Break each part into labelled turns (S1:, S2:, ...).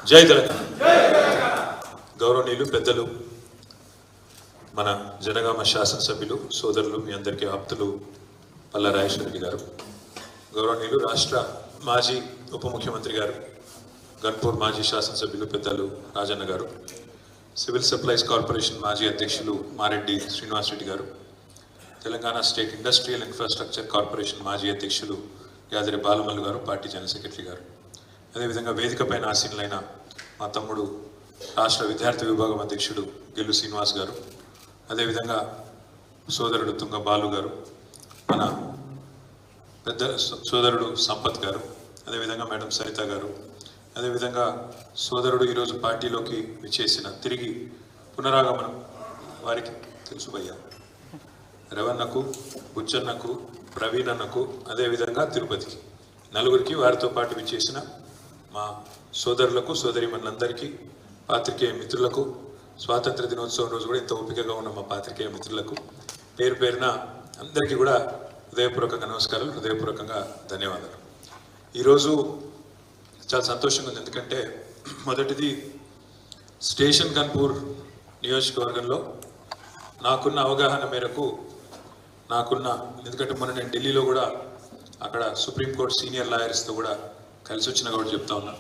S1: జై తెలంగాణ. గౌరవనీయులు పెద్దలు, మన జనగామ శాసనసభ్యులు సోదరులు, మీ అందరికీ ఆప్తులు పల్లా రాజేశ్వర రెడ్డి గారు, గౌరవనీయులు రాష్ట్ర మాజీ ఉప ముఖ్యమంత్రి గారు, గన్పూర్ మాజీ శాసనసభ్యులు పెద్దలు రాజన్న గారు, సివిల్ సప్లైస్ కార్పొరేషన్ మాజీ అధ్యక్షులు మారెడ్డి శ్రీనివాస్ రెడ్డి గారు, Telangana state industrial infrastructure corporation మాజీ అధ్యక్షులు యాదరి బాలమల్లు గారు, పార్టీ జనరల్ సెక్రటరీ గారు, అదేవిధంగా వేదికపైన ఆసీనులైన మా తమ్ముడు రాష్ట్ర విద్యార్థి విభాగం అధ్యక్షుడు గెల్లు శ్రీనివాస్ గారు, అదేవిధంగా సోదరుడు తుంగ బాలు గారు, మన పెద్ద సోదరుడు సంపత్ గారు, అదేవిధంగా మేడం సరిత గారు, అదేవిధంగా సోదరుడు ఈరోజు పార్టీలోకి విచ్చేసిన తిరిగి పునరాగమనం వారికి తెలుసు భయ్య రవణకు, బుచ్చన్నకు, ప్రవీణ్ అన్నకు, అదేవిధంగా తిరుపతికి నలుగురికి, వారితో పాటు విచ్చేసిన మా సోదరులకు, సోదరిమణులందరికీ, పాత్రికేయ మిత్రులకు, స్వాతంత్ర దినోత్సవం రోజు కూడా ఇంత ఓపికగా ఉన్న మా పాత్రికేయ మిత్రులకు పేరు పేరున అందరికీ కూడా హృదయపూర్వకంగా నమస్కారాలు, హృదయపూర్వకంగా ధన్యవాదాలు. ఈరోజు చాలా సంతోషంగా ఉంది, ఎందుకంటే మొదటిది స్టేషన్ గన్పూర్ నియోజకవర్గంలో నాకున్న అవగాహన మేరకు ఎందుకంటే మొన్న నేను ఢిల్లీలో కూడా అక్కడ సుప్రీంకోర్టు సీనియర్ లాయర్స్తో కూడా కలిసి వచ్చిన కూడా చెప్తా ఉన్నా,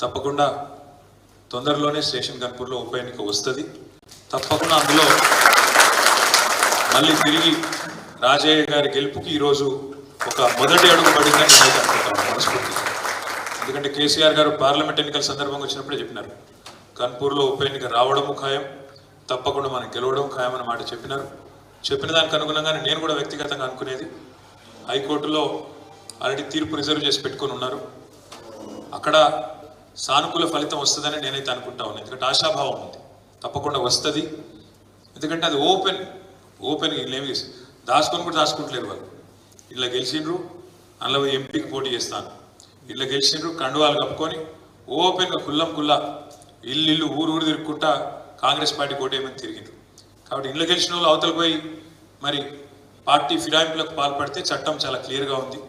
S1: తప్పకుండా తొందరలోనే స్టేషన్ గన్పూర్లో ఉప ఎన్నిక వస్తుంది, తప్పకుండా అందులో మళ్ళీ తిరిగి రాజయ్య గారి గెలుపుకి ఈరోజు ఒక మొదటి అడుగు పడిందని నేనైతే అనుకుంటాను మనస్ఫూర్తిగా. ఎందుకంటే కేసీఆర్ గారు పార్లమెంట్ ఎన్నికల సందర్భంగా వచ్చినప్పుడే చెప్పినారు, గన్పూర్లో ఉప ఎన్నిక రావడము ఖాయం, తప్పకుండా మనం గెలవడం ఖాయం అన్న మాట చెప్పినారు. చెప్పిన దానికి అనుగుణంగానే నేను కూడా వ్యక్తిగతంగా అనుకునేది, హైకోర్టులో ఆల్రెడీ తీర్పు రిజర్వ్ చేసి పెట్టుకొని ఉన్నారు, అక్కడ సానుకూల ఫలితం వస్తుందని నేనైతే అనుకుంటా ఉన్నాను. ఎందుకంటే ఆశాభావం ఉంది, తప్పకుండా వస్తుంది. ఎందుకంటే అది ఓపెన్ వీళ్ళేమి దాచుకొని కూడా దాచుకుంటలేరు వాళ్ళు. ఇలా గెలిచిండ్రు, అందులో ఎంపీకి పోటీ చేస్తాను, ఇలా గెలిచిండ్రు, కండువాలు కప్పుకొని ఓపెన్గా కుల్లా ఇల్లు ఊరు తిరుక్కుంటా కాంగ్రెస్ పార్టీ పోటీ ఏమని తిరిగిండ్రు. కాబట్టి ఇళ్ళ గెలిచిన వాళ్ళు అవతల పోయి మరి పార్టీ ఫిరాయింపులకు పాల్పడితే చట్టం చాలా క్లియర్గా ఉంది.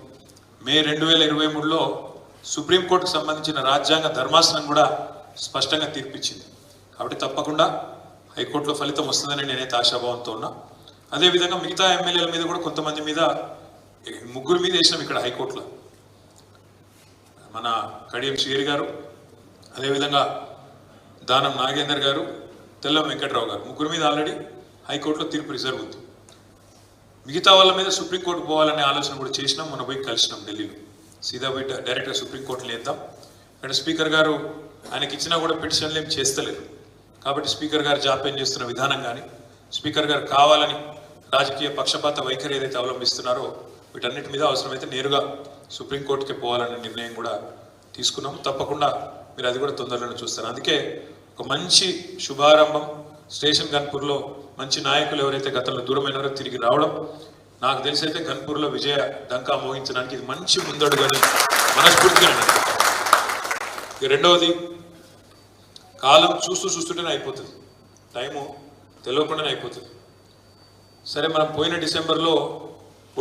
S1: మే 2023లో సుప్రీంకోర్టుకు సంబంధించిన రాజ్యాంగ ధర్మాసనం కూడా స్పష్టంగా తీర్పిచ్చింది. కాబట్టి తప్పకుండా హైకోర్టులో ఫలితం వస్తుందని నేనైతే ఆశాభావంతో ఉన్నా. అదేవిధంగా మిగతా ఎమ్మెల్యేల మీద కూడా కొంతమంది మీద, ముగ్గురు మీద వేసినాం ఇక్కడ హైకోర్టులో, మన కడియం శ్రీహరి గారు, అదేవిధంగా దానం నాగేందర్ గారు, తెల్లం వెంకట్రావు గారు, ముగ్గురు మీద ఆల్రెడీ హైకోర్టులో తీర్పు రిజర్వ్ ఉంది. మిగతా వాళ్ళ మీద సుప్రీంకోర్టు పోవాలనే ఆలోచన కూడా చేసినాం, మొన్న పోయి కలిసినాం ఢిల్లీలో. సీదా పోయి డైరెక్ట్గా సుప్రీంకోర్టులో వేద్దాం. ఇక్కడ స్పీకర్ గారు ఆయనకి ఇచ్చినా కూడా పిటిషన్లు ఏం చేస్తలేరు. కాబట్టి స్పీకర్ గారు జాప్యం చేస్తున్న విధానం కానీ, స్పీకర్ గారు కావాలని రాజకీయ పక్షపాత వైఖరి ఏదైతే అవలంబిస్తున్నారో వీటన్నిటి మీద అవసరమైతే నేరుగా సుప్రీంకోర్టుకి పోవాలనే నిర్ణయం కూడా తీసుకున్నాం. తప్పకుండా మీరు అది కూడా తొందరలోనే చూస్తారు. అందుకే ఒక మంచి శుభారంభం, స్టేషన్ గన్పూర్లో మంచి నాయకులు ఎవరైతే గతంలో దూరమైనారో తిరిగి రావడం, నాకు తెలిసైతే గన్పూర్లో విజయ డంకా మోగించడానికి ఇది మంచి ముందడుగని మనస్ఫూర్తిగా. రెండవది, కాలం చూస్తుంటేనే అయిపోతుంది, టైము తెలియకుండానే అయిపోతుంది. సరే, మనం పోయిన డిసెంబర్లో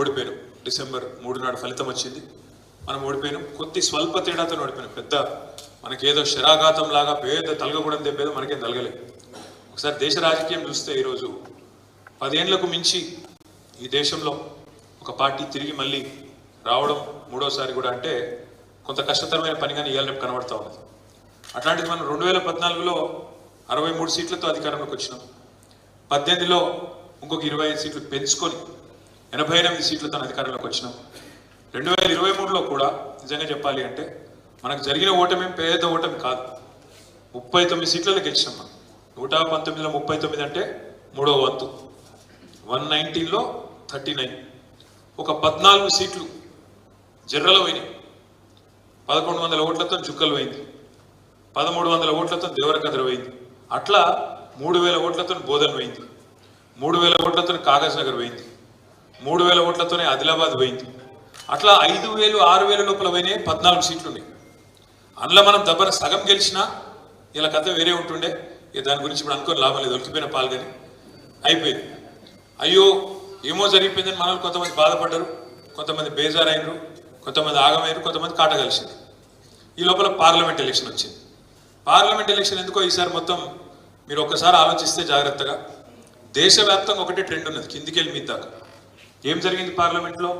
S1: ఓడిపోయాం, డిసెంబర్ 3 నాడు ఫలితం వచ్చింది, మనం ఓడిపోయినాం. కొద్ది స్వల్ప తేడాతో ఓడిపోయినాం. పెద్ద మనకేదో శరాఘాతం లాగా పేద తలగకూడని దెబ్బేదో మనకేం తలగలేదు. ఒకసారి దేశ రాజకీయం చూస్తే ఈరోజు 10 ఏళ్లకు మించి ఈ దేశంలో ఒక పార్టీ తిరిగి మళ్ళీ రావడం మూడోసారి కూడా అంటే కొంత కష్టతరమైన పనిగానే ఇవాళ రేపు కనబడతా ఉన్నది. అట్లాంటిది మనం 2014లో 63 సీట్లతో అధికారంలోకి వచ్చినాం. 18లో ఇంకొక 25 సీట్లు పెంచుకొని 88 సీట్లతో అధికారంలోకి వచ్చినాం. 2023లో కూడా నిజంగా చెప్పాలి అంటే మనకు జరిగిన ఓటమి పేద ఓటమి కాదు, 39 సీట్లలో గెలిచినాం మనం. 119లో 39 అంటే మూడో వంతు, 119లో 39. ఒక 14 సీట్లు జర్రలో పోయినాయి. 1100 ఓట్లతో జుక్కలు పోయింది, 1300 ఓట్లతో దేవరకద్ర పోయింది, అట్లా 3000 ఓట్లతో బోధన్ పోయింది, 3000 ఓట్లతో కాగజ్ నగర్ పోయింది, 3000 ఓట్లతోనే ఆదిలాబాద్ పోయింది. అట్లా 5000, 6000 లోపల పోయినాయి 14 సీట్లు ఉన్నాయి. అందులో మనం దెబ్బన సగం గెలిచినా ఇలా కథ వేరే ఉంటుండే. దాని గురించి ఇప్పుడు అనుకోని లాభం లేదు, ఒలికిపోయిన పాల్గొని అయిపోయింది. అయ్యో ఏమో జరిగిపోయిందని మనల్ని కొంతమంది బాధపడ్డారు, కొంతమంది బేజారైనరు, కొంతమంది ఆగమైనరు, కొంతమంది కాట కలిసింది. ఈ లోపల పార్లమెంట్ ఎలక్షన్ వచ్చింది. పార్లమెంట్ ఎలక్షన్ ఎందుకో ఈసారి మొత్తం మీరు ఒక్కసారి ఆలోచిస్తే జాగ్రత్తగా దేశవ్యాప్తంగా ఒకటే ట్రెండ్ ఉన్నది, కిందికి వెళ్ళి మీద దాకా. ఏం జరిగింది పార్లమెంట్లో?